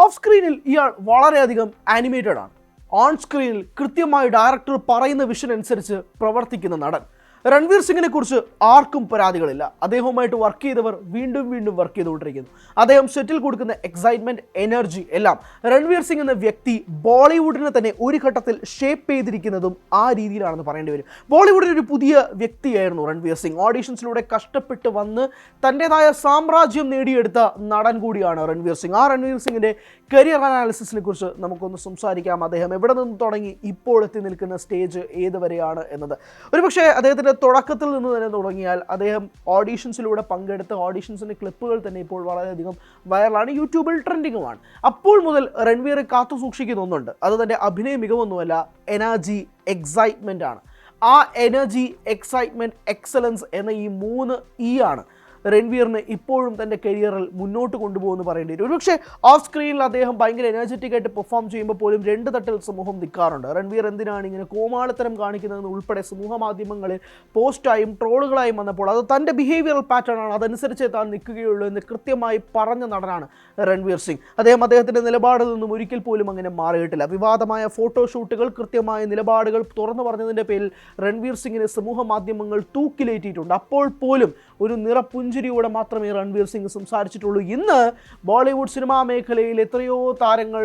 Of സ്ക്രീനിൽ ഇയാൾ വളരെയധികം ആനിമേറ്റഡ് ആണ്. ഓൺ സ്ക്രീനിൽ കൃത്യമായി ഡയറക്ടർ പറയുന്ന വിഷൻ അനുസരിച്ച് പ്രവർത്തിക്കുന്ന നടൻ. രൺവീർ സിംഗിനെ കുറിച്ച് ആർക്കും പരാതികളില്ല. അദ്ദേഹവുമായിട്ട് വർക്ക് ചെയ്തവർ വീണ്ടും വീണ്ടും വർക്ക് ചെയ്തുകൊണ്ടിരിക്കുന്നു. അദ്ദേഹം സെറ്റിൽ കൊടുക്കുന്ന എക്സൈറ്റ്മെന്റ്, എനർജി എല്ലാം രൺവീർ സിംഗ് എന്ന വ്യക്തി ബോളിവുഡിനെ തന്നെ ഒരു ഘട്ടത്തിൽ ഷേപ്പ് ചെയ്തിരിക്കുന്നതും ആ രീതിയിലാണെന്ന് പറയേണ്ടി വരും. ബോളിവുഡിൽ ഒരു പുതിയ വ്യക്തിയായിരുന്നു രൺവീർ സിംഗ്. ഓഡീഷൻസിലൂടെ കഷ്ടപ്പെട്ട് വന്ന് തൻ്റെതായ സാമ്രാജ്യം നേടിയെടുത്ത നടൻ കൂടിയാണ് രൺവീർ സിംഗ്. ആ രൺവീർ സിംഗിൻ്റെ കരിയർ അനാലിസിസിനെ കുറിച്ച് നമുക്കൊന്ന് സംസാരിക്കാം. അദ്ദേഹം എവിടെ നിന്ന് തുടങ്ങി ഇപ്പോൾ എത്തി നിൽക്കുന്ന സ്റ്റേജ് ഏതുവരെയാണ് എന്നത്. ഒരുപക്ഷെ അദ്ദേഹത്തിൻ്റെ തുടക്കത്തിൽ നിന്ന് തന്നെ തുടങ്ങിയാൽ അദ്ദേഹം ഓഡീഷൻസിലൂടെ പങ്കെടുത്ത ഓഡീഷൻസിൻ്റെ ക്ലിപ്പുകൾ തന്നെ ഇപ്പോൾ വളരെയധികം വൈറലാണ്, യൂട്യൂബിൽ ട്രെൻഡിങ്ങുമാണ്. അപ്പോൾ മുതൽ രൺവീർ കാത്തു സൂക്ഷിക്കുന്ന ഒന്നുണ്ട്. അത് തൻ്റെ അഭിനയ മികവൊന്നുമല്ല, എനർജി, എക്സൈറ്റ്മെൻ്റ് ആണ്. ആ എനർജി, എക്സൈറ്റ്മെൻറ്റ്, എക്സലൻസ് എന്ന ഈ 3 E ആണ് രൺവീറിന് ഇപ്പോഴും തൻ്റെ കരിയറിൽ മുന്നോട്ട് കൊണ്ടുപോകുമെന്ന് പറയേണ്ടി വരും. ഒരുപക്ഷെ ഓഫ് സ്ക്രീനിൽ അദ്ദേഹം ഭയങ്കര എനർജറ്റിക് ആയിട്ട് പെർഫോം ചെയ്യുമ്പോൾ പോലും 2 തട്ടിൽ സമൂഹം നിൽക്കാറുണ്ട്. രൺവീർ എന്തിനാണ് ഇങ്ങനെ കോമാളിത്തരം കാണിക്കുന്നതെന്ന് ഉൾപ്പെടെ സമൂഹ മാധ്യമങ്ങളിൽ പോസ്റ്റായും ട്രോളുകളായും വന്നപ്പോൾ അത് തൻ്റെ ബിഹേവിയറൽ പാറ്റേൺ ആണ്, അതനുസരിച്ച് താൻ നിൽക്കുകയുള്ളൂ എന്ന് കൃത്യമായി പറഞ്ഞ നടനാണ് രൺവീർ സിംഗ്. അദ്ദേഹത്തിൻ്റെ നിലപാടിൽ നിന്നും ഒരിക്കൽ പോലും അങ്ങനെ മാറിയിട്ടില്ല. വിവാദമായ ഫോട്ടോഷൂട്ടുകൾ, കൃത്യമായ നിലപാടുകൾ തുറന്നു പറഞ്ഞതിൻ്റെ പേരിൽ രൺവീർ സിംഗിനെ സമൂഹ മാധ്യമങ്ങൾ തൂക്കിലേറ്റിയിട്ടുണ്ട്. അപ്പോൾ പോലും ഒരു നിറപുഞ്ചിരിയോടെ മാത്രമേ രൺവീർ സിംഗ് സംസാരിച്ചിട്ടുള്ളൂ. ഇന്ന് ബോളിവുഡ് സിനിമാ മേഖലയിൽ എത്രയോ താരങ്ങൾ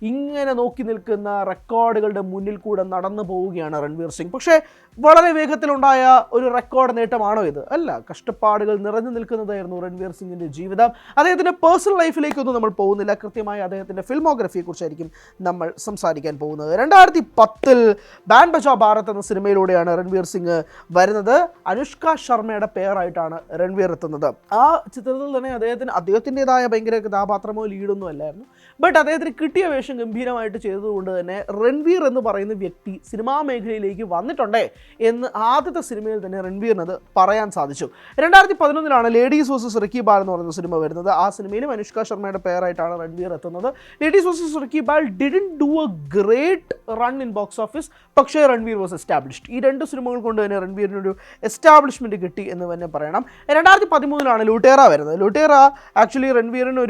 ഇങ്ങനെ നോക്കി നിൽക്കുന്ന റെക്കോർഡുകളുടെ മുന്നിൽ കൂടെ നടന്നു പോവുകയാണ് രൺവീർ സിംഗ്. പക്ഷേ വളരെ വേഗത്തിലുണ്ടായ ഒരു റെക്കോർഡ് നേട്ടമാണോ ഇത്? അല്ല. കഷ്ടപ്പാടുകൾ നിറഞ്ഞു നിൽക്കുന്നതായിരുന്നു രൺവീർ സിംഗിൻ്റെ ജീവിതം. അദ്ദേഹത്തിൻ്റെ പേഴ്സണൽ ലൈഫിലേക്കൊന്നും നമ്മൾ പോകുന്നില്ല. കൃത്യമായി അദ്ദേഹത്തിൻ്റെ ഫിൽമോഗ്രഫിയെക്കുറിച്ചായിരിക്കും നമ്മൾ സംസാരിക്കാൻ പോകുന്നത്. 2010 ബാൻ ബജാ ഭാരത് എന്ന സിനിമയിലൂടെയാണ് രൺവീർ സിംഗ് വരുന്നത്. അനുഷ്ക ശർമ്മയുടെ പേരായിട്ടാണ് രൺവീർ എത്തുന്നത്. ആ ചിത്രത്തിൽ തന്നെ അദ്ദേഹത്തിൻ്റെതായ ഭയങ്കര കഥാപാത്രമോ ലീഡൊന്നും അല്ലായിരുന്നു. ബട്ട് അദ്ദേഹത്തിന് കിട്ടിയ വേഷം ഗംഭീരമായിട്ട് ചെയ്തതുകൊണ്ട് തന്നെ രൺവീർ എന്ന് പറയുന്ന വ്യക്തി സിനിമാ മേഖലയിലേക്ക് വന്നിട്ടുണ്ടേ എന്ന് ആദ്യത്തെ സിനിമയിൽ തന്നെ രൺവീറിനത് പറയാൻ സാധിച്ചു. 2011 ലേഡീസ് വേഴ്സസ് റിക്കി ബാൽ എന്ന് പറയുന്ന സിനിമ വരുന്നത്. ആ സിനിമയിലും അനുഷ്ക ശർമ്മയുടെ പേരായിട്ടാണ് രൺവീർ എത്തുന്നത്. Ladies versus Ricky Bahl didn't do a great run in box office, പക്ഷേ രൺവീർ വാസ് എസ്റ്റാബ്ലിഷ്ഡ്. ഈ 2 സിനിമകൾ കൊണ്ട് തന്നെ രൺവീറിനൊരു എസ്റ്റാബ്ലിഷ്മെൻറ്റ് കിട്ടി എന്ന് തന്നെ പറയണം. 2013 ലൂട്ടേറ വരുന്നത്. ലൂട്ടേറ ആക്ച്വലി രൺവീറിന്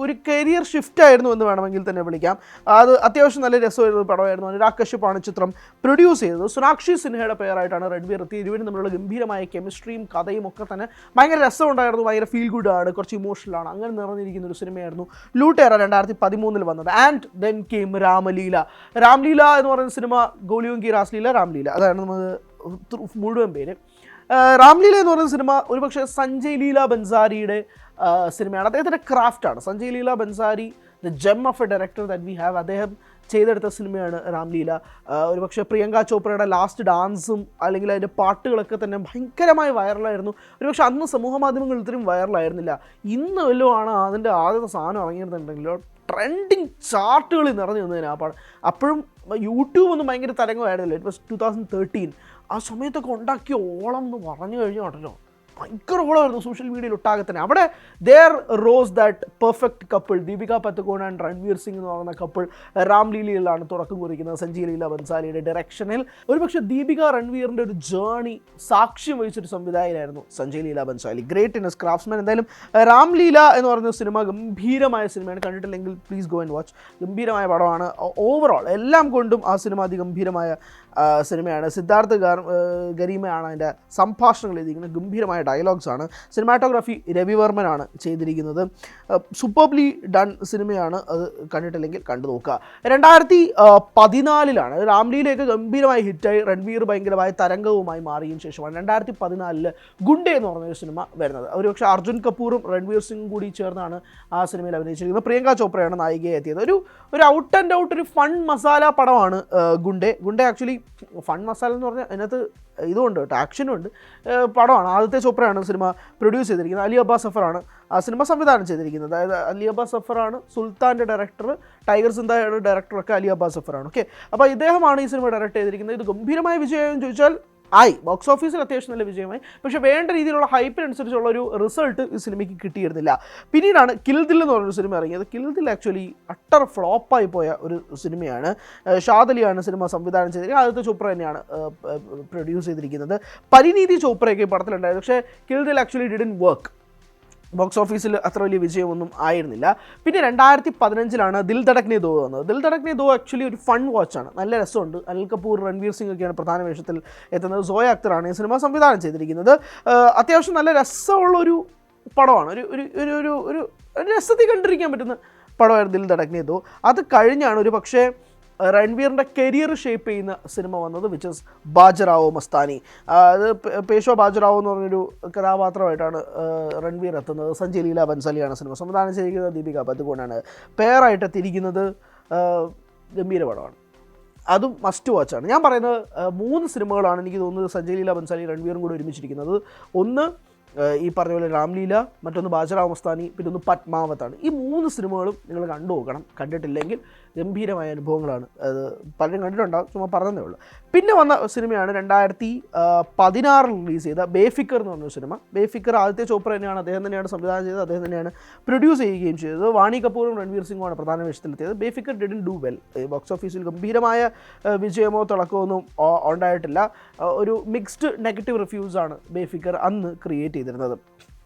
ഒരു കരിയർ ഷിഫ്റ്റ് ആയിരുന്നു എന്ന് വേണമെങ്കിൽ തന്നെ വിളിക്കാം. അത് അത്യാവശ്യം നല്ല രസമായിരുന്ന പടമായിരുന്നു. അനുരാഗ് കശ്യപ്പാണ് ചിത്രം പ്രൊഡ്യൂസ് ചെയ്തത്. സോനാക്ഷി സിൻഹയുടെ പേരായിട്ടാണ് രൺവീർ എത്തി. ഇരുവരും തമ്മിലുള്ള ഗംഭീരമായ കെമിസ്ട്രിയും കഥയും ഒക്കെ തന്നെ ഭയങ്കര രസമുണ്ടായിരുന്നു. ഭയങ്കര ഫീൽ ഗുഡ് ആണ്, കുറച്ച് ഇമോഷണലാണ്, അങ്ങനെ നിറഞ്ഞിരിക്കുന്ന ഒരു സിനിമയായിരുന്നു ലൂട്ടേറ 2013 വന്നത്. And then came Ramaleela. Ramlila എന്ന് പറയുന്ന സിനിമ ഗോലിയോങ്കി രാസ്ലീല രാംലീല, അതാണ് നമുക്ക് മുഴുവൻ പേര്. രാംലീല എന്ന് പറയുന്ന സിനിമ ഒരുപക്ഷെ സഞ്ജയ് ലീല ബൻസാരിയുടെ സിനിമയാണ്. അദ്ദേഹത്തിൻ്റെ ക്രാഫ്റ്റാണ്. Sanjay Leela Bansari, the gem of a director that we have, അദ്ദേഹം ചെയ്തെടുത്ത സിനിമയാണ് രാംലീല. ഒരുപക്ഷെ പ്രിയങ്ക ചോപ്രയുടെ ലാസ്റ്റ് ഡാൻസും അല്ലെങ്കിൽ അതിൻ്റെ പാട്ടുകളൊക്കെ തന്നെ ഭയങ്കരമായി വൈറലായിരുന്നു. ഒരുപക്ഷെ അന്ന് സമൂഹ മാധ്യമങ്ങൾ ഇത്രയും വൈറലായിരുന്നില്ല. ഇന്ന് വല്ലതും ആണ് അതിൻ്റെ ആദ്യത്തെ സാധനം ഇറങ്ങിയിരുന്നുണ്ടെങ്കിലോ ട്രെൻഡിങ് ചാർട്ടുകളിൽ നിറഞ്ഞു നിന്നതിന് ആ പാട്. അപ്പോഴും യൂട്യൂബ് ഒന്നും ഭയങ്കര തരംഗമായിരുന്നില്ല. It was 2013. ആ സമയത്തൊക്കെ ഉണ്ടാക്കിയ ഓളം എന്ന് പറഞ്ഞു കഴിഞ്ഞു കേട്ടല്ലോ, ഭയങ്കര ഓളമായിരുന്നു സോഷ്യൽ മീഡിയയിൽ ഒട്ടാകെ തന്നെ. അവിടെ there rose that perfect couple, Deepika Padukone and Ranveer Singh എന്ന് പറയുന്ന കപ്പിൾ രാംലീലയിലാണ് തുടക്കം കുറിക്കുന്നത്. സഞ്ജയ് ലീല ബൻസാലിയുടെ ഡയറക്ഷനിൽ. ഒരുപക്ഷെ ദീപിക രൺവീറിൻ്റെ ഒരു ജേർണി സാക്ഷ്യം വഹിച്ചൊരു സംവിധായകനായിരുന്നു Sanjay Leela Bansali. Great in his craftsman. എന്തായാലും രാംലീല എന്ന് പറയുന്ന സിനിമ ഗംഭീരമായ സിനിമയാണ്. കണ്ടിട്ടില്ലെങ്കിൽ പ്ലീസ് ഗോ ആൻഡ് വാച്ച്. ഗംഭീരമായ പടമാണ്. ഓവറോൾ എല്ലാം കൊണ്ടും ആ സിനിമ അതിഗംഭീരമായ സിനിമയാണ്. സിദ്ധാർത്ഥ് ഗരീമയാണ് അതിൻ്റെ സംഭാഷണങ്ങൾ എഴുതിയിരിക്കുന്നത്. ഗംഭീരമായ ഡയലോഗ്സാണ്. സിനിമാറ്റോഗ്രാഫി രവിവർമ്മനാണ് ചെയ്തിരിക്കുന്നത്. സൂപ്പർബ്ലി ഡൺ സിനിമയാണ്. അത് കണ്ടിട്ടില്ലെങ്കിൽ കണ്ടു നോക്കുക. 2014 രാംലീലയൊക്കെ ഗംഭീരമായി ഹിറ്റായി രൺവീർ ഭയങ്കരമായ തരംഗവുമായി മാറിയതിനു ശേഷമാണ് 2014 ഗുണ്ടേ എന്ന് പറഞ്ഞൊരു സിനിമ വരുന്നത്. ഒരുപക്ഷെ അർജുൻ കപൂറും രൺവീർ സിംഗും കൂടി ചേർന്നാണ് ആ സിനിമയിൽ അഭിനയിച്ചിരിക്കുന്നത്. പ്രിയങ്ക ചോപ്രയാണ് നായികയെ എത്തിയത്. ഒരു ഔട്ട് ആൻഡ് ഔട്ട് ഒരു ഫൺ മസാല പടമാണ് ഗുണ്ടേ. ആക്ച്വലി ഫൺ മസാല എന്ന് പറഞ്ഞാൽ അതിനകത്ത് ഇതുകൊണ്ട് കേട്ടോ, ആക്ഷനുണ്ട് പടമാണ്. ആദിത്യ ചോപ്രയാണ് സിനിമ പ്രൊഡ്യൂസ് ചെയ്തിരിക്കുന്നത്. അലി അബ്ബാസ് സഫറാണ് ആ സിനിമ സംവിധാനം ചെയ്തിരിക്കുന്നത്. അതായത് അലി അബ്ബാസ് സഫറാണ് സുൽത്താൻ്റെ ഡയറക്ടർ, ടൈഗർ സിന്ദയുടെ ഡയറക്ടറൊക്കെ അലി അബ്ബാസ് സഫറാണ്. ഓക്കെ, അപ്പോൾ ഇദ്ദേഹമാണ് ഈ സിനിമ ഡയറക്റ്റ് ചെയ്തിരിക്കുന്നത്. ഇത് ഗംഭീരമായ വിജയം ചോദിച്ചാൽ ബോക്സ് ഓഫീസിൽ അത്യാവശ്യം നല്ല വിജയമായി. പക്ഷേ വേണ്ട രീതിയിലുള്ള ഹൈപ്പിനനുസരിച്ചുള്ള ഒരു റിസൾട്ട് ഈ സിനിമയ്ക്ക് കിട്ടിയിരുന്നില്ല. പിന്നീടാണ് കിൽ ദിൽ എന്ന് പറഞ്ഞൊരു സിനിമ ഇറങ്ങിയത്. കിൽ ദിൽ ആക്ച്വലി അട്ടർ ഫ്ലോപ്പായി പോയ ഒരു സിനിമയാണ്. ഷാദ് അലിയാണ് സിനിമ സംവിധാനം ചെയ്തിരിക്കുന്നത്. ആദിത്യ ചോപ്ര തന്നെയാണ് പ്രൊഡ്യൂസ് ചെയ്തിരിക്കുന്നത്. പരിനീതി ചോപ്രയൊക്കെ ഈ പടത്തിലുണ്ടായത്. പക്ഷേ Kill Dil actually didn't work. Box ഓഫീസിൽ അത്ര വലിയ വിജയമൊന്നും ആയിരുന്നില്ല. പിന്നെ 2015 ദിൽ ധഡക് നേ ദോ വന്നത്. ദിൽ ധഡക് നേ ദോ ആക്ച്വലി ഒരു ഫൺ വാച്ചാണ്, നല്ല രസമുണ്ട്. അനിൽ കപൂർ, രൺവീർ സിംഗ് ഒക്കെയാണ് പ്രധാന വേഷത്തിൽ എത്തുന്നത്. സോയ അക്തറാണ് ഈ സിനിമ സംവിധാനം ചെയ്തിരിക്കുന്നത്. അത്യാവശ്യം നല്ല രസമുള്ളൊരു പടമാണ്, ഒരു ഒരു ഒരു ഒരു ഒരു ഒരു രസത്തിൽ കണ്ടിരിക്കാൻ പറ്റുന്ന പടമായിരുന്നു ദിൽ ധഡക് നേ ദോ. അത് കഴിഞ്ഞാണ് ഒരു പക്ഷേ രൺവീറിൻ്റെ കരിയർ ഷേപ്പ് ചെയ്യുന്ന സിനിമ വന്നത്, വിച്ച് ഇസ് ബാജിറാവോ മസ്താനി. അത് പേഷ്വ ബാജിറാവോ എന്ന് പറഞ്ഞൊരു കഥാപാത്രമായിട്ടാണ് രൺവീർ എത്തുന്നത്. സഞ്ജയ് ലീല ബൻസാലിയാണ് സിനിമ സംവിധാനം ചെയ്തിരിക്കുന്നത്. ദീപിക പദുകോണാണ് പെയറായിട്ട് എത്തിയിരിക്കുന്നത്. ഗംഭീര പടമാണ്, അതും മസ്റ്റ് വാച്ചാണ്. ഞാൻ പറയുന്നത് 3 സിനിമകളാണ് എനിക്ക് തോന്നുന്നത് സഞ്ജയ് ലീല ബൻസാലി രൺവീറും കൂടി ഒരുമിച്ചിരിക്കുന്നത്. ഒന്ന് ഈ പറഞ്ഞ പോലെ രാംലീല, മറ്റൊന്ന് ബാജിറാവോ മസ്താനി, പിന്നെ ഒന്ന് പത്മാവത്താണ്. ഈ 3 സിനിമകളും നിങ്ങൾ കണ്ടു നോക്കണം. കണ്ടിട്ടില്ലെങ്കിൽ ഗംഭീരമായ അനുഭവങ്ങളാണ്. അത് പലരും കണ്ടിട്ടുണ്ടാകും, ചുമ്മാ പറഞ്ഞതേ ഉള്ളൂ. പിന്നെ വന്ന സിനിമയാണ് 2016 റിലീസ് ചെയ്ത ബേഫിക്കർ എന്ന് പറഞ്ഞൊരു സിനിമ. ബേഫിക്കർ ആദിത്യ ചോപ്ര തന്നെയാണ്, അദ്ദേഹം തന്നെയാണ് സംവിധാനം ചെയ്തത്, അദ്ദേഹം തന്നെയാണ് പ്രൊഡ്യൂസ് ചെയ്യുകയും ചെയ്തത്. വാണി കപൂറും രൺവീർ സിംഗുമാണ് പ്രധാന വേഷത്തിലെത്തിയത്. Befikre didn't do well. Box ഓഫീസിൽ ഗംഭീരമായ വിജയമോ തിളക്കമൊന്നും ഉണ്ടായിട്ടില്ല. ഒരു മിക്സ്ഡ് നെഗറ്റീവ് റിവ്യൂസാണ് ബേഫിക്കർ അന്ന് ക്രിയേറ്റ് ചെയ്തിരുന്നത്.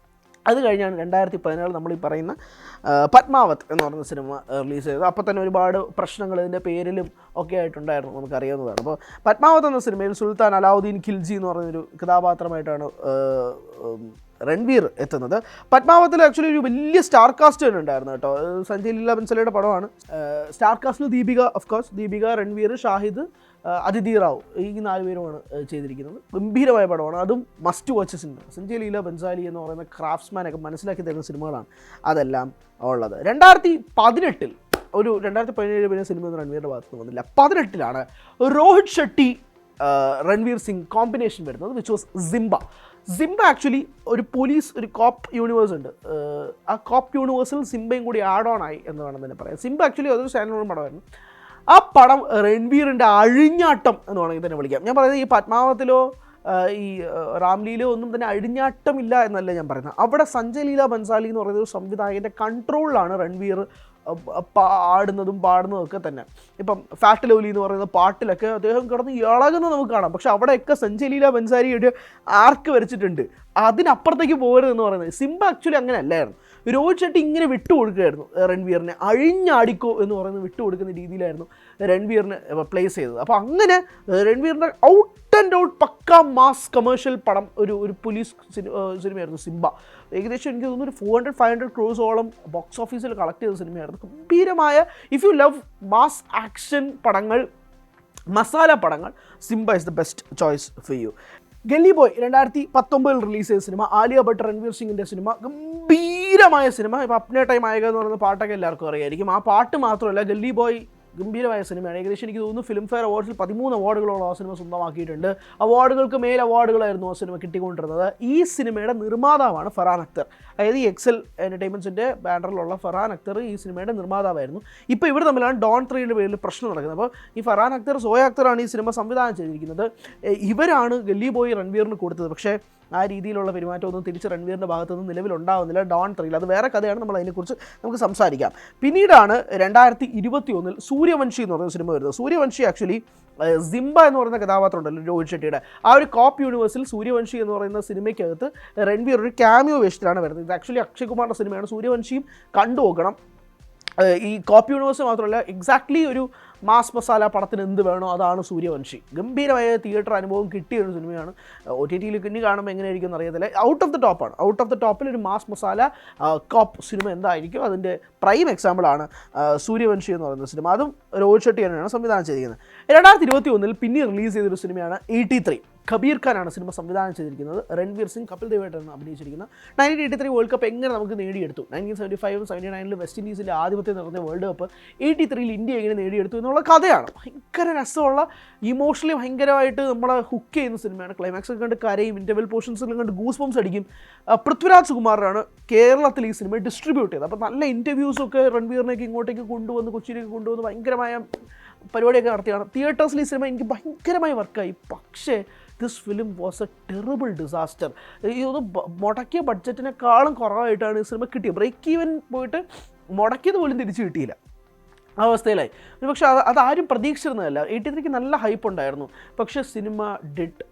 അത് കഴിഞ്ഞാണ് 2017 നമ്മൾ ഈ പറയുന്ന പത്മാവത് എന്ന് പറയുന്ന സിനിമ റിലീസ് ചെയ്തത്. അപ്പോൾ തന്നെ ഒരുപാട് പ്രശ്നങ്ങൾ ഇതിൻ്റെ പേരിലും ഒക്കെ ആയിട്ടുണ്ടായിരുന്നു, നമുക്കറിയാവുന്നതാണ്. അപ്പോൾ പത്മാവത് എന്ന സിനിമയിൽ സുൽത്താൻ അലാവുദ്ദീൻ ഖിൽജി എന്ന് പറയുന്നൊരു കഥാപാത്രമായിട്ടാണ് രൺവീർ എത്തുന്നത്. പത്മാവത്തിൽ ആക്ച്വലി ഒരു വലിയ സ്റ്റാർ കാസ്റ്റ് തന്നെ ഉണ്ടായിരുന്നു കേട്ടോ. സഞ്ജയ് ലീല ബൻസാലിയുടെ പടമാണ്. സ്റ്റാർ കാസ്റ്റിൽ ദീപിക, ഓഫ് കോഴ്സ് ദീപിക, രൺവീർ, ഷാഹിദ്, അതിഥി റാവു, ഈ 4 പേരുമാണ് ചെയ്തിരിക്കുന്നത്. ഗംഭീരമായ പടമാണ്, അതും must watch cinema. Sanjay Leela Bansali എന്ന് പറയുന്ന ക്രാഫ്റ്റ്സ്മാനൊക്കെ മനസ്സിലാക്കി തരുന്ന സിനിമകളാണ് അതെല്ലാം ഉള്ളത്. 2018 ഒരു 2017 പിന്നെ സിനിമ രൺവീറിൻ്റെ ഭാഗത്ത് വന്നില്ല. 2018 രോഹിത് ഷെട്ടി രൺവീർ സിംഗ് കോമ്പിനേഷൻ വരുന്നത്, which was Simba. Simba actually ഒരു പോലീസ്, ഒരു കോപ്പ് യൂണിവേഴ്സ് ഉണ്ട്. ആ കോപ്പ് യൂണിവേഴ്സിൽ സിംബയും കൂടി ആഡ് ഓൺ ആയി എന്ന് വേണം തന്നെ പറയാം. സിംബ ആക്ച്വലി അതൊരു സ്റ്റാൻഡേർഡ് പടമായിരുന്നു. ആ പടം രൺവീറിൻ്റെ അഴിഞ്ഞാട്ടം എന്ന് വേണമെങ്കിൽ തന്നെ വിളിക്കാം. ഞാൻ പറയുന്നത് ഈ പത്മാവത്തിലോ ഈ രാംലീലോ ഒന്നും തന്നെ അഴിഞ്ഞാട്ടമില്ല എന്നല്ല ഞാൻ പറയുന്നത്. അവിടെ സഞ്ജയ് ലീല ബൻസാലി എന്ന് പറയുന്ന ഒരു സംവിധായകൻ്റെ കൺട്രോളിലാണ് രൺവീർ പാടുന്നതും ഒക്കെ തന്നെ. ഇപ്പം ഫാറ്റ് ലവ്ലി എന്ന് പറയുന്ന പാട്ടിലൊക്കെ അദ്ദേഹം കിടന്ന് ഇളകുന്നത് നമുക്ക് കാണാം. പക്ഷെ അവിടെയൊക്കെ സഞ്ജയ് ലീല ബൻസാലി ഒരു ആർക്ക് വരച്ചിട്ടുണ്ട്, അതിനപ്പുറത്തേക്ക് പോകരുതെന്ന് പറയുന്നത്. സിംബ ആക്ച്വലി അങ്ങനെ അല്ലായിരുന്നു. രോഹിത് ഷെട്ടി ഇങ്ങനെ വിട്ടുകൊടുക്കുകയായിരുന്നു രൺവീറിനെ, അഴിഞ്ഞാടിക്കോ എന്ന് പറയുന്നത് വിട്ടുകൊടുക്കുന്ന രീതിയിലായിരുന്നു രൺവീറിനെ പ്ലേസ് ചെയ്തത്. അപ്പോൾ അങ്ങനെ രൺവീറിൻ്റെ out and out pakka mass commercial പടം, ഒരു പോലീസ് സിനിമയായിരുന്നു സിംബ. ഏകദേശം എനിക്ക് തോന്നുന്നു ഒരു 400-500 crores ബോക്സ് ഓഫീസിൽ കളക്ട് ചെയ്ത സിനിമയായിരുന്നു. ഗംഭീരമായ, if you love mass action പടങ്ങൾ, മസാല പടങ്ങൾ, Simba is the best choice for you. Gully boy 2019 release ചെയ്ത സിനിമ, ആലിയ ഭട്ട് രൺവീർ സിംഗിൻ്റെ സിനിമ. ഗംഭീരമായ സിനിമ. ഇപ്പോൾ അപ്നെ ടൈം ആയേക എന്ന് പറയുന്ന പാട്ടൊക്കെ എല്ലാവർക്കും അറിയായിരിക്കും. ആ പാട്ട് മാത്രമല്ല, ഗല്ലി ബോയ് ഗംഭീരമായ സിനിമയാണ്. ഏകദേശം എനിക്ക് തോന്നുന്നു ഫിലിം ഫെയർ അവാർഡ്സിൽ 13 അവാർഡുകളോളം ആ സിനിമ സ്വന്തമാക്കിയിട്ടുണ്ട്. അവാർഡുകൾക്ക് മേൽ അവാർഡുകളായിരുന്നു ആ സിനിമ കിട്ടിക്കൊണ്ടിരുന്നത്. ഈ സിനിമയുടെ നിർമ്മാതാവാണ് ഫർഹാൻ അക്തർ. അതായത് ഈ എക്സൽ എൻ്റർടൈൻമെൻറ്റ്സിൻ്റെ ബാനറിലുള്ള ഫർഹാൻ അക്തർ ഈ സിനിമയുടെ നിർമ്മാതാവായിരുന്നു. ഇപ്പോൾ ഇവർ തമ്മിലാണ് ഡോൺ 3യുടെ പേരിൽ പ്രശ്നം നടക്കുന്നത്. അപ്പോൾ ഈ ഫർഹാൻ അക്തർ, സോയ അക്തറാണ് ഈ സിനിമ സംവിധാനം ചെയ്തിരിക്കുന്നത്. ഇവരാണ് ഗല്ലി ബോയ് രൺവീറിന് കൊടുത്തത്. പക്ഷേ ആ രീതിയിലുള്ള പെരുമാറ്റമൊന്നും തിരിച്ച് രൺവീറിൻ്റെ ഭാഗത്തുനിന്ന് നിലവിലുണ്ടാവുന്നില്ല ഡോൺ 3. അത് വേറെ കഥയാണ്, നമ്മൾ അതിനെക്കുറിച്ച് നമുക്ക് സംസാരിക്കാം. പിന്നീടാണ് 2021 സൂര്യവംശി എന്ന് പറയുന്ന സിനിമ വരുന്നത്. സൂര്യവംശി ആക്ച്വലി സിംബ എന്ന് പറയുന്ന കഥാപാത്രം ഉണ്ടല്ലോ രോഹിത് ഷെട്ടിയുടെ, ആ ഒരു കോപ്പ് യൂണിവേഴ്സിൽ സൂര്യവംശി എന്ന് പറയുന്ന സിനിമയ്ക്കകത്ത് രൺവീർ ഒരു ക്യാമിയോ വേഷത്തിലാണ് വരുന്നത്. ഇത് ആക്ച്വലി അക്ഷയ് കുമാറിൻ്റെ സിനിമയാണ്. സൂര്യവംശിയും കണ്ടു നോക്കണം. ഈ കോപ്പ് യൂണിവേഴ്സ് മാത്രമല്ല, എക്സാക്ട്ലി ഒരു മാസ് മസാല പടത്തിന് എന്ത് വേണോ അതാണ് സൂര്യവംശി. ഗംഭീരമായ തിയേറ്റർ അനുഭവം കിട്ടിയ ഒരു സിനിമയാണ്. OTT-യിൽ ഇനി കാണുമ്പോൾ എങ്ങനെയായിരിക്കും എന്നറിയത്തില്ല. ഔട്ട് ഓഫ് ദ ടോപ്പിൽ ഒരു മാസ് മസാല കോപ്പ് സിനിമ എന്തായിരിക്കും, അതിൻ്റെ പ്രൈം എക്സാമ്പിളാണ് സൂര്യവംശി എന്ന് പറയുന്ന സിനിമ. അതും രോഹിത് ഷെട്ടി തന്നെയാണ് സംവിധാനം ചെയ്തിരിക്കുന്നത്. 2021 പിന്നെ റിലീസ് ചെയ്തൊരു സിനിമയാണ് 83. കബീർ ഖാനാണ് സിനിമ സംവിധാനം ചെയ്തിരിക്കുന്നത്. രൺവീർ സിംഗ്, കപിൽ ദേവായിട്ടാണ് അഭിനയിച്ചിരിക്കുന്നത്. 1983 വേൾഡ് കപ്പ് എങ്ങനെ നമുക്ക് നേടിയെടുത്തു, 1975-79 വെസ്റ്റ് ഇൻഡീസിൻ്റെ ആധിപത്യം നടന്ന വേൾഡ് കപ്പ് 83 ഇന്ത്യ എങ്ങനെ നേടിയെടുത്തു എന്നുള്ള കഥയാണ്. ഭയങ്കര രസമുള്ള, ഇമോഷണലി ഭയങ്കരമായിട്ട് നമ്മളെ ഹുക്ക് ചെയ്യുന്ന സിനിമയാണ്. ക്ലൈമാക്സ് ഒക്കെ കണ്ട് കരയും, ഇൻ്റർവെൽ പോർഷൻസിലും കണ്ട് ഗൂസ് ബംസ് അടിക്കും. പൃഥ്വിരാജ് കുമാറാണ് കേരളത്തിൽ ഈ സിനിമ ഡിസ്ട്രിബ്യൂട്ട് ചെയ്തത്. അപ്പോൾ നല്ല ഇൻ്റർവ്യൂസൊക്കെ രൺവീറിനേക്ക് ഇങ്ങോട്ടേക്ക് കൊണ്ടുവന്ന്, കൊച്ചിയിലേക്ക് കൊണ്ടുവന്ന് ഭയങ്കരമായ പരിപാടിയൊക്കെ നടത്തിയാണ്. തിയേറ്റേഴ്സിൽ ഈ സിനിമ എനിക്ക് ഭയങ്കരമായി വർക്കായി. പക്ഷേ this film was A terrible disaster. ഇത് മുടക്കിയ ബഡ്ജറ്റിനേക്കാളും കുറവായിട്ടാണ് ഈ സിനിമ കിട്ടിയത്. ബ്രേക്ക് ഈവൻ പോയിട്ട് മുടക്കിയത് പോലും തിരിച്ചു കിട്ടിയില്ല അവസ്ഥയിലായി. പക്ഷേ അതാരും പ്രതീക്ഷിച്ചിരുന്നതല്ല. 83 നല്ല ഹൈപ്പ് ഉണ്ടായിരുന്നു. പക്ഷേ സിനിമ ഡിഡ്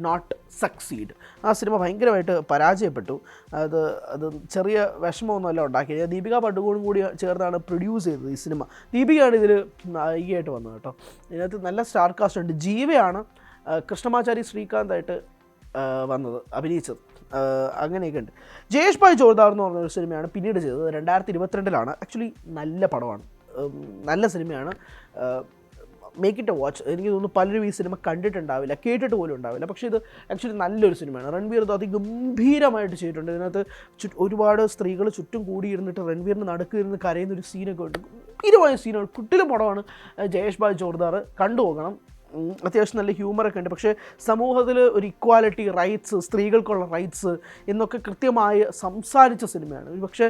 നോട്ട് സക്സീഡ്. ആ സിനിമ ഭയങ്കരമായിട്ട് പരാജയപ്പെട്ടു. അത് ചെറിയ വിഷമമൊന്നുമല്ല ഉണ്ടാക്കിയത്. ദീപിക പഡുകോണും കൂടി ചേർന്നാണ് പ്രൊഡ്യൂസ് ചെയ്തത് ഈ സിനിമ. ദീപികയാണ് ഇതിൽ നായികയായിട്ട് വന്നത് കേട്ടോ. ഇതിനകത്ത് നല്ല സ്റ്റാർ കാസ്റ്റ് ഉണ്ട്. ജീവയാണ് കൃഷ്ണമാചാരി ശ്രീകാന്തായിട്ട് വന്നത്, അഭിനയിച്ചത്. അങ്ങനെയൊക്കെ ഉണ്ട്. ജയേഷ് ഭായ് ജോർദാർ എന്ന് പറഞ്ഞൊരു സിനിമയാണ് പിന്നീട് ചെയ്തത്. 2022 ആക്ച്വലി നല്ല പടമാണ്, നല്ല സിനിമയാണ്. Make it A watch. എനിക്ക് തോന്നുന്നു പലരും ഈ സിനിമ കണ്ടിട്ടുണ്ടാവില്ല, കേട്ടിട്ട് പോലും ഉണ്ടാവില്ല. പക്ഷേ ഇത് ആക്ച്വലി നല്ലൊരു സിനിമയാണ്. രൺവീർ അതിഗംഭീരമായിട്ട് ചെയ്തിട്ടുണ്ട്. ഇതിനകത്ത് ഒരുപാട് സ്ത്രീകൾ ചുറ്റും കൂടിയിരുന്നിട്ട് രൺവീറിന് നടുക്ക് ഇരുന്ന് കരയുന്നൊരു സീനൊക്കെ ഉണ്ട്. ഗംഭീരമായ സീനാണ്. കുട്ടിലെ പടമാണ് ജയേഷ് ഭായ് ജോർദാർ, കണ്ടുപോകണം. അത്യാവശ്യം നല്ല ഹ്യൂമറൊക്കെ ഉണ്ട്. പക്ഷേ സമൂഹത്തിൽ ഒരു ഇക്വാലിറ്റി, റൈറ്റ്സ്, സ്ത്രീകൾക്കുള്ള റൈറ്റ്സ് എന്നൊക്കെ കൃത്യമായി സംസാരിച്ച സിനിമയാണ്. പക്ഷേ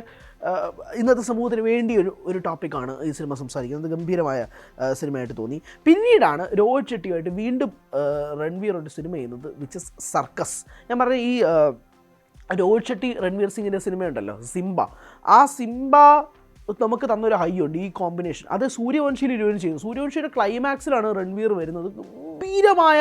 ഇന്നത്തെ സമൂഹത്തിന് വേണ്ടി ഒരു ടോപ്പിക്കാണ് ഈ സിനിമ സംസാരിക്കുന്നത്. ഗംഭീരമായ സിനിമയായിട്ട് തോന്നി. പിന്നീടാണ് രോഹിത് ഷെട്ടിയുമായിട്ട് വീണ്ടും രൺവീർ ഒരു സിനിമ ചെയ്യുന്നത്, വിച്ച് ഇസ് സർക്കസ്. ഞാൻ പറഞ്ഞ ഈ രോഹിത് ഷെട്ടി രൺവീർ സിംഗിൻ്റെ സിനിമയുണ്ടല്ലോ സിംബ, ആ സിംബ നമുക്ക് തന്നൊരു ഹൈ ഉണ്ട് ഈ കോമ്പിനേഷൻ. അത് സൂര്യവംശിയിൽ ഇരുവരും ചെയ്യുന്നു. സൂര്യവംശിയുടെ ക്ലൈമാക്സിലാണ് രൺവീർ വരുന്നത്. ഗംഭീരമായ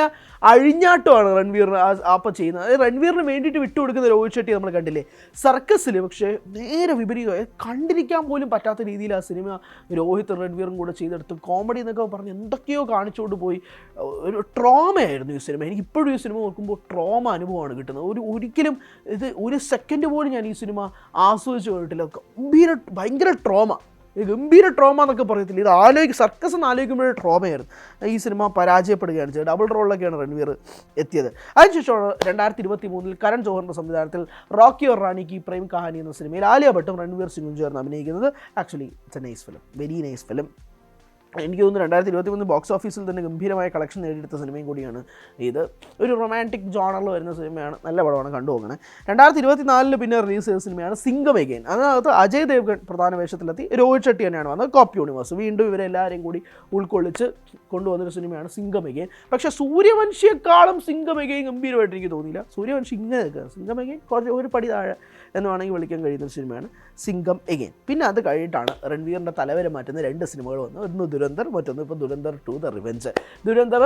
അഴിഞ്ഞാട്ടമാണ് രൺവീറിന് അപ്പം ചെയ്യുന്നത്. അതായത് രൺവീറിന് വേണ്ടിയിട്ട് വിട്ടുകൊടുക്കുന്ന രോഹിത് ഷെട്ടി നമ്മൾ കണ്ടില്ലേ സർക്കസിൽ. പക്ഷേ നേരെ വിപരീതമായി കണ്ടിരിക്കാൻ പോലും പറ്റാത്ത രീതിയിൽ ആ സിനിമ രോഹിത് രൺവീറും കൂടെ ചെയ്തെടുത്ത് കോമഡി എന്നൊക്കെ പറഞ്ഞ് എന്തൊക്കെയോ കാണിച്ചുകൊണ്ട് പോയി. ഒരു ട്രോമയായിരുന്നു ഈ സിനിമ. എനിക്ക് ഇപ്പോഴും ഈ സിനിമ നോക്കുമ്പോൾ ട്രോമ അനുഭവമാണ് കിട്ടുന്നത്. ഒരിക്കലും ഇത് ഒരു സെക്കൻഡ് പോലും ഞാൻ ഈ സിനിമ ആസ്വദിച്ച് പോയിട്ടില്ല. ഭയങ്കര ഗംഭീര ട്രോമ എന്നൊക്കെ പറയത്തില്ല. ഇത് സർക്കസ് എന്ന് ആലോചിക്കുമ്പോഴേ ട്രോമയായിരുന്നു. ഈ സിനിമ പരാജയപ്പെടുകയാണ് ചെയ്തത്. ഡബിൾ റോളിലൊക്കെയാണ് രൺവീർ എത്തിയത്. അതിനുശേഷമാണ് 2023 കരൺ ജോഹറിൻ്റെ സംവിധാനത്തിൽ റോക്കി ഓർ റാണി കി പ്രേം കഹാനി എന്ന സിനിമയിൽ ആലിയ ഭട്ടും രൺവീർ സിംഗും ചേർന്ന് അഭിനയിക്കുന്നത്. Actually it's A nice film, very nice film. എനിക്ക് തോന്നുന്നു 2023 ബോക്സ് ഓഫീസിൽ തന്നെ ഗംഭീരമായ കളക്ഷൻ നേടിയെടുത്ത സിനിമയും കൂടിയാണ് ഇത്. ഒരു റൊമാൻറ്റിക് ജോണറിൽ വരുന്ന സിനിമയാണ്, നല്ല പടമാണ്, കണ്ടുപോകണേ. 2024 പിന്നെ റിലീസ് ചെയ്ത സിനിമയാണ് സിംഗം എഗെയിൻ. അതിനകത്ത് അജയ് ദേവ്ഗൺ പ്രധാന വേഷത്തിലെത്തി. രോഹിത് ഷെട്ടി തന്നെയാണ് വന്നത്. കോപ്പ് യൂണിവേഴ്സ് വീണ്ടും ഇവരെല്ലാവരെയും കൂടി ഉൾക്കൊള്ളിച്ച് കൊണ്ടുവന്നൊരു സിനിമയാണ് സിംഗം എഗെയിൻ. പക്ഷേ സൂര്യവംശിയെക്കാളും സിംഗം എഗെയിൻ ഗംഭീരമായിട്ട് എനിക്ക് തോന്നിയില്ല. സൂര്യവംശി ഇങ്ങനെ നിൽക്കുക, സിംഗം എഗെയിൻ കുറച്ച് ഒരു പടി താഴെ എന്ന് വേണമെങ്കിൽ വിളിക്കാൻ കഴിയുന്ന സിനിമയാണ് സിംഗം എഗെയിൻ. പിന്നെ അത് കഴിഞ്ഞിട്ടാണ് രൺവീറിൻ്റെ തലവരെ മാറ്റുന്ന 2 സിനിമകൾ വന്നു. ഒന്ന് ദുരന്തർ, മറ്റൊന്ന് ഇപ്പോൾ Dhurandhar 2 the revenge. Dhurandhar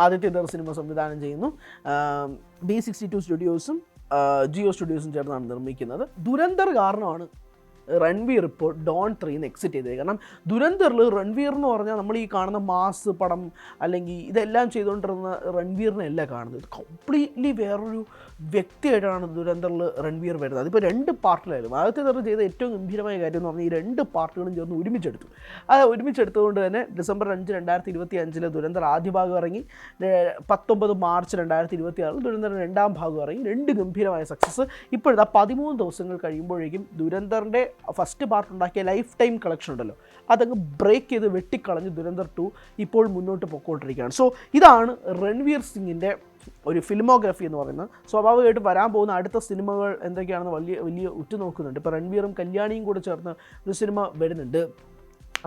Aditya cinema സംവിധാനം ചെയ്യുന്നു. B62 സ്റ്റുഡിയോസും ജിയോ സ്റ്റുഡിയോസും ചേർന്നാണ് നിർമ്മിക്കുന്നത്. ദുരന്തർ കാരണമാണ് രൺവീർ ഇപ്പോൾ ഡോൺ 3 എക്സിറ്റ് ചെയ്തത്. കാരണം ദുരന്തറിൽ രൺവീർ എന്ന് പറഞ്ഞാൽ നമ്മൾ ഈ കാണുന്ന മാസ് പടം അല്ലെങ്കിൽ ഇതെല്ലാം ചെയ്തുകൊണ്ടിരുന്ന രൺവീറിനെയല്ല കാണുന്നത്. ഇത് കംപ്ലീറ്റ്ലി വേറൊരു വ്യക്തിയായിട്ടാണ് ദുരന്തറിൽ രൺവീർ വരുന്നത്. അതിപ്പോൾ 2 പാർട്ടിലായിരുന്നു. ആദ്യത്തെ തരം ചെയ്ത ഏറ്റവും ഗംഭീരമായ കാര്യം എന്ന് പറഞ്ഞാൽ ഈ 2 പാർട്ടുകളും ചേർന്ന് ഒരുമിച്ചെടുത്തു. അത് ഒരുമിച്ചെടുത്തുകൊണ്ട് തന്നെ December 5, 2025 ദുരന്തർ ആദ്യ ഭാഗം ഇറങ്ങി. 19 March 2026 ദുരന്തറിൻ്റെ 2ാം ഭാഗം ഇറങ്ങി. 2 ഗംഭീരമായ സക്സസ്. ഇപ്പോഴത്തെ 13 ദിവസങ്ങൾ കഴിയുമ്പോഴേക്കും ദുരന്തറിൻ്റെ ഫസ്റ്റ് പാർട്ട് ഉണ്ടാക്കിയ ലൈഫ് ടൈം കളക്ഷൻ ഉണ്ടല്ലോ, അതങ്ങ് ബ്രേക്ക് ചെയ്ത് വെട്ടിക്കളഞ്ഞ് ദുരന്തർ 2 ഇപ്പോൾ മുന്നോട്ട് പൊയ്ക്കൊണ്ടിരിക്കുകയാണ്. സോ ഇതാണ് രൺവീർ സിംഗിൻ്റെ ഒരു ഫിലിമോഗ്രഫി എന്ന് പറയുന്നത്. സ്വാഭാവികമായിട്ട് വരാൻ പോകുന്ന അടുത്ത സിനിമകൾ എന്തൊക്കെയാണെന്ന് വലിയ ഉറ്റുനോക്കുന്നുണ്ട്. ഇപ്പോൾ രൺവീറും കല്യാണിയും കൂടെ ചേർന്ന് ഒരു സിനിമ വരുന്നുണ്ട്.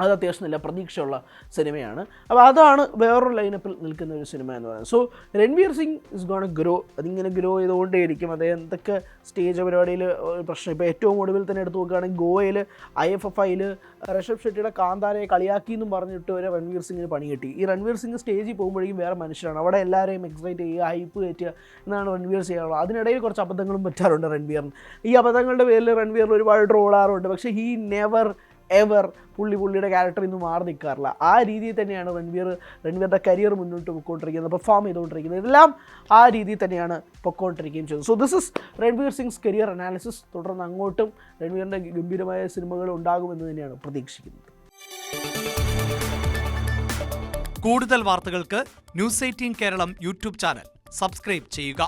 അത് അത്യാവശ്യം നല്ല പ്രതീക്ഷയുള്ള സിനിമയാണ്. അപ്പോൾ അതാണ് വേറൊരു ലൈനപ്പിൽ നിൽക്കുന്ന ഒരു സിനിമ എന്ന് പറയുന്നത്. So Ranveer Singh is gone grow. അതിങ്ങനെ ഗ്രോ ചെയ്തുകൊണ്ടേയിരിക്കും. അതേ എന്തൊക്കെ സ്റ്റേജ് പരിപാടിയിൽ പ്രശ്നം. ഇപ്പോൾ ഏറ്റവും ഒടുവിൽ തന്നെ എടുത്ത് നോക്കുകയാണെങ്കിൽ ഗോവയിൽ IFFIയിൽ ഋഷഭ് ഷെട്ടിയുടെ കാന്താരയെ കളിയാക്കി എന്നും പറഞ്ഞിട്ട് വരെ രൺവീർ സിംഗിന് പണി കിട്ടി. ഈ രൺവീർ സിംഗ് സ്റ്റേജിൽ പോകുമ്പോഴേക്കും വേറെ മനുഷ്യരാണ്. അവിടെ എല്ലാവരെയും എക്സൈറ്റ് ചെയ്യുക, ഹൈപ്പ് കയറ്റുക എന്നാണ് രൺവീർ ചെയ്യാറുള്ളത്. അതിനിടയിൽ കുറച്ച് അബദ്ധങ്ങളും പറ്റാറുണ്ട് രൺവീറിന്. ഈ അബദ്ധങ്ങളുടെ പേരിൽ രൺവീറിൽ ഒരുപാട് ട്രോളാറുണ്ട്. പക്ഷേ ഹീ നെവർ എവർ പുള്ളിയുടെ ക്യാരക്ടറിൽ നിന്ന് മാറി നിൽക്കാറില്ല. ആ രീതിയിൽ തന്നെയാണ് രൺവീറിൻ്റെ കരിയർ മുന്നോട്ട് പൊയ്ക്കൊണ്ടിരിക്കുന്നത്, പെർഫോം ചെയ്തുകൊണ്ടിരിക്കുന്നത്. ഇതെല്ലാം ആ രീതിയിൽ തന്നെയാണ് പൊയ്ക്കൊണ്ടിരിക്കുകയും ചെയ്തത്. So this is Ranveer Singh's career analysis. തുടർന്ന് അങ്ങോട്ടും രൺവീറിൻ്റെ ഗംഭീരമായ സിനിമകൾ ഉണ്ടാകുമെന്ന് തന്നെയാണ് പ്രതീക്ഷിക്കുന്നത്. കൂടുതൽ വാർത്തകൾക്ക് News 18 Keralam YouTube channel subscribe ചെയ്യുക.